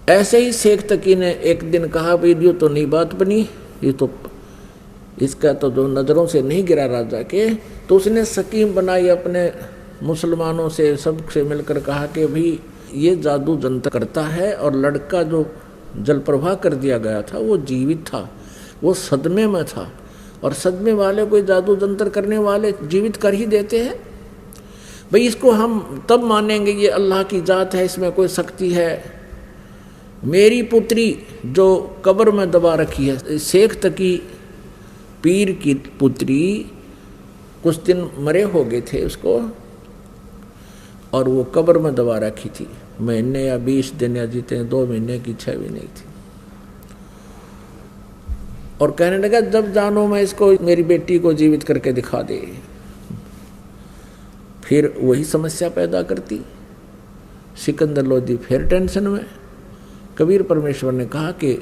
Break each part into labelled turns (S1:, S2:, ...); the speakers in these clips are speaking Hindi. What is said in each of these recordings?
S1: ऐसे ही शेख तकी ने एक दिन कहा भाई ये तो नहीं बात बनी, ये तो इसका तो जो नज़रों से नहीं गिरा राजा के, तो उसने स्कीम बनाई अपने मुसलमानों से सबसे मिलकर कहा कि भाई ये जादू जंतर करता है, और लड़का जो जल प्रवाह कर दिया गया था वो जीवित था, वो सदमे में था, और सदमे वाले कोई जादू जंतर करने वाले जीवित कर ही देते हैं। भाई इसको हम तब मानेंगे ये अल्लाह की जात है, इसमें कोई शक्ति है। मेरी पुत्री जो कब्र में दबा रखी है, शेख तकी पीर की पुत्री, कुछ दिन मरे हो गए थे उसको, और वो कब्र में दबा रखी थी, महीने या 20 दिन या जीते 2 महीने की 6 महीने की थी। और कहने लगा जब जानो मैं इसको मेरी बेटी को जीवित करके दिखा दे। फिर वही समस्या पैदा करती। सिकंदर लोधी फिर टेंशन में। कबीर परमेश्वर ने कहा कि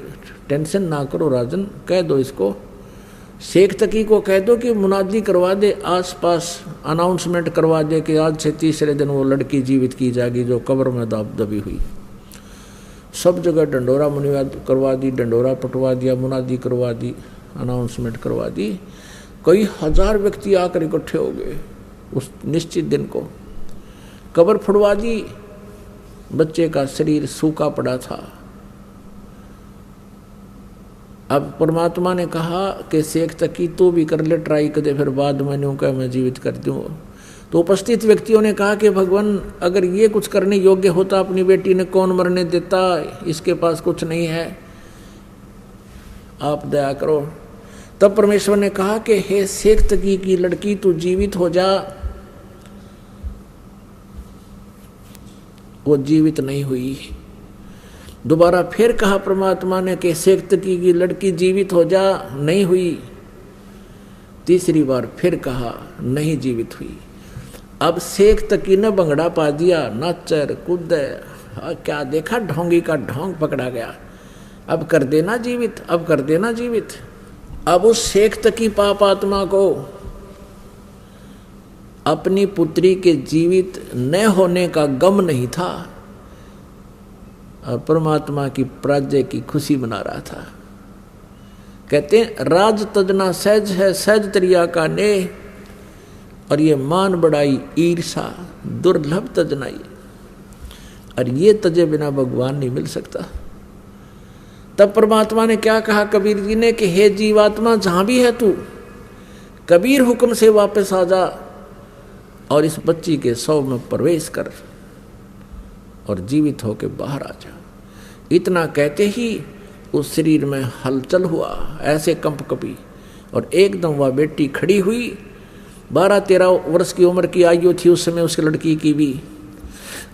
S1: टेंशन ना करो राजन, कह दो इसको, शेख तकी को कह दो कि मुनादी करवा दे, आसपास अनाउंसमेंट करवा दे कि आज से तीसरे दिन वो लड़की जीवित की जाएगी जो कब्र में दबी हुई। सब जगह डंडोरा मुनिवाद करवा दी, डंडोरा पटवा दिया, मुनादी करवा दी, अनाउंसमेंट करवा दी। कई हजार व्यक्ति आकर इकट्ठे हो गए उस निश्चित दिन को। कब्र फुड़वा दी, बच्चे का शरीर सूखा पड़ा था। अब परमात्मा ने कहा कि शेख तकी तू भी कर ले ट्राई कर दे, फिर बाद में यूँ कह मैं जीवित कर दूँ। तो उपस्थित व्यक्तियों ने कहा कि भगवान अगर ये कुछ करने योग्य होता अपनी बेटी ने कौन मरने देता, इसके पास कुछ नहीं है, आप दया करो। तब परमेश्वर ने कहा कि हे शेख तकी की लड़की तू जीवित हो जा। वो जीवित नहीं हुई। दोबारा फिर कहा परमात्मा ने कि शेख तकी की लड़की जीवित हो जा, नहीं हुई। तीसरी बार फिर कहा, नहीं जीवित हुई। अब शेख तकी ने बंगड़ा पा दिया, नाचर कूद, क्या देखा, ढोंगी का ढोंग पकड़ा गया। अब कर देना जीवित, अब कर देना जीवित। अब उस शेख तकी पाप आत्मा को अपनी पुत्री के जीवित न होने का गम नहीं था, और परमात्मा की पराजय की खुशी मना रहा था। कहते हैं राज तजना सहज है, सहज तरिया का ने, और ये मान बढ़ाई ईर्षा दुर्लभ तजनाई। और ये तजे बिना भगवान नहीं मिल सकता। तब परमात्मा ने क्या कहा कबीर जी ने कि हे जीवात्मा जहां भी है तू, कबीर हुक्म से वापस आ जा और इस बच्ची के शव में प्रवेश कर और जीवित होकर बाहर आ जा। इतना कहते ही उस शरीर में हलचल हुआ, ऐसे कंप कपी, और एकदम वह बेटी खड़ी हुई। 12-13 वर्ष की उम्र की आयु थी उस समय उस लड़की की भी,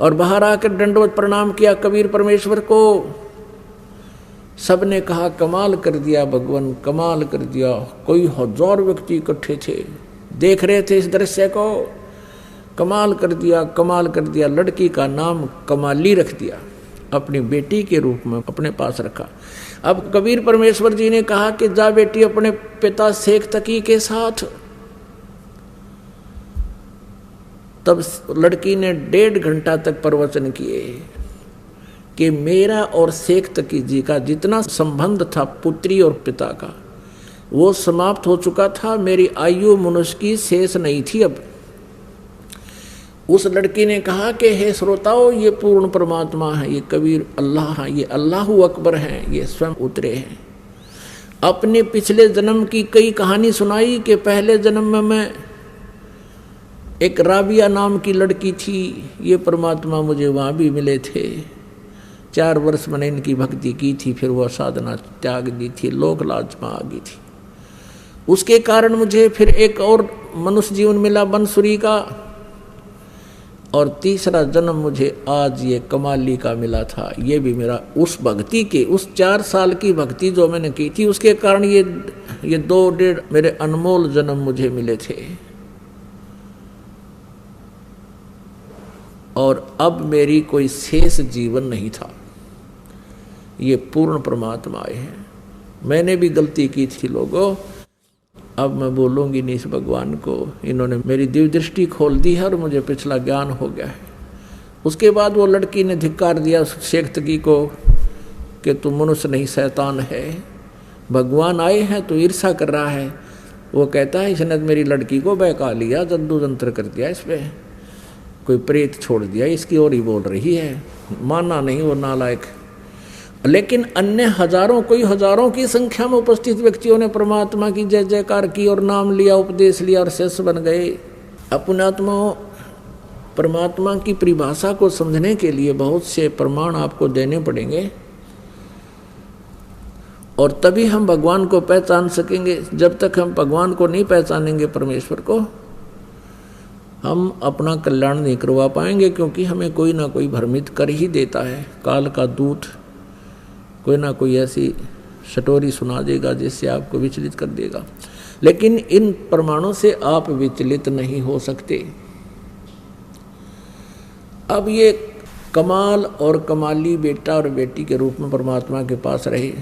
S1: और बाहर आकर दंडवत प्रणाम किया कबीर परमेश्वर को। सबने कहा कमाल कर दिया भगवान, कमाल कर दिया। कोई 1000 व्यक्ति इकट्ठे थे, देख रहे थे इस दृश्य को। कमाल कर दिया, कमाल कर दिया। लड़की का नाम कमाली रख दिया, अपनी बेटी के रूप में अपने पास रखा। अब कबीर परमेश्वर जी ने कहा कि जा बेटी अपने पिता शेख तकी के साथ। तब लड़की ने 1.5 घंटा तक प्रवचन किए कि मेरा और शेख तकी जी का जितना संबंध था पुत्री और पिता का, वो समाप्त हो चुका था। मेरी आयु मनुष्य की शेष नहीं थी अब। उस लड़की ने कहा कि हे श्रोताओं, ये पूर्ण परमात्मा है, ये कबीर अल्लाह है, ये अल्लाहु अकबर हैं, ये स्वयं उतरे हैं। अपने पिछले जन्म की कई कहानी सुनाई कि पहले जन्म में मैं एक राबिया नाम की लड़की थी, ये परमात्मा मुझे वहाँ भी मिले थे। 4 वर्ष मैंने इनकी भक्ति की थी, फिर वह साधना त्याग दी थी, लोक लाज में आ गई थी। उसके कारण मुझे फिर एक और मनुष्य जीवन मिला बंसुरी का, और तीसरा जन्म मुझे आज ये कमाली का मिला था। ये भी मेरा उस भक्ति के, उस 4 साल की भक्ति जो मैंने की थी, उसके कारण ये 2-1.5 मेरे अनमोल जन्म मुझे मिले थे। और अब मेरी कोई शेष जीवन नहीं था। ये पूर्ण परमात्मा आए हैं। मैंने भी गलती की थी लोगों, अब मैं बोलूँगी नहीं इस भगवान को। इन्होंने मेरी दिव्य दृष्टि खोल दी है और मुझे पिछला ज्ञान हो गया है। उसके बाद वो लड़की ने धिक्कार दिया शेख तकी को कि तू मनुष्य नहीं शैतान है। भगवान आए हैं तो ईर्षा कर रहा है। वो कहता है इसने मेरी लड़की को बहका लिया, जद्दू जंत्र कर दिया, इस पर कोई प्रेत छोड़ दिया, इसकी ओर ही बोल रही है। माना नहीं वो नालायक। लेकिन अन्य हजारों, कोई हजारों की संख्या में उपस्थित व्यक्तियों ने परमात्मा की जय जयकार की और नाम लिया, उपदेश लिया और शिष्य बन गए। अपनात्मा परमात्मा की परिभाषा को समझने के लिए बहुत से प्रमाण आपको देने पड़ेंगे और तभी हम भगवान को पहचान सकेंगे। जब तक हम भगवान को नहीं पहचानेंगे, परमेश्वर को, हम अपना कल्याण नहीं करवा पाएंगे, क्योंकि हमें कोई ना कोई भ्रमित कर ही देता है। काल का दूत कोई ना कोई ऐसी स्टोरी सुना देगा जिससे आपको विचलित कर देगा। लेकिन इन प्रमाणों से आप विचलित नहीं हो सकते। अब ये कमाल और कमाली बेटा और बेटी के रूप में परमात्मा के पास रहे।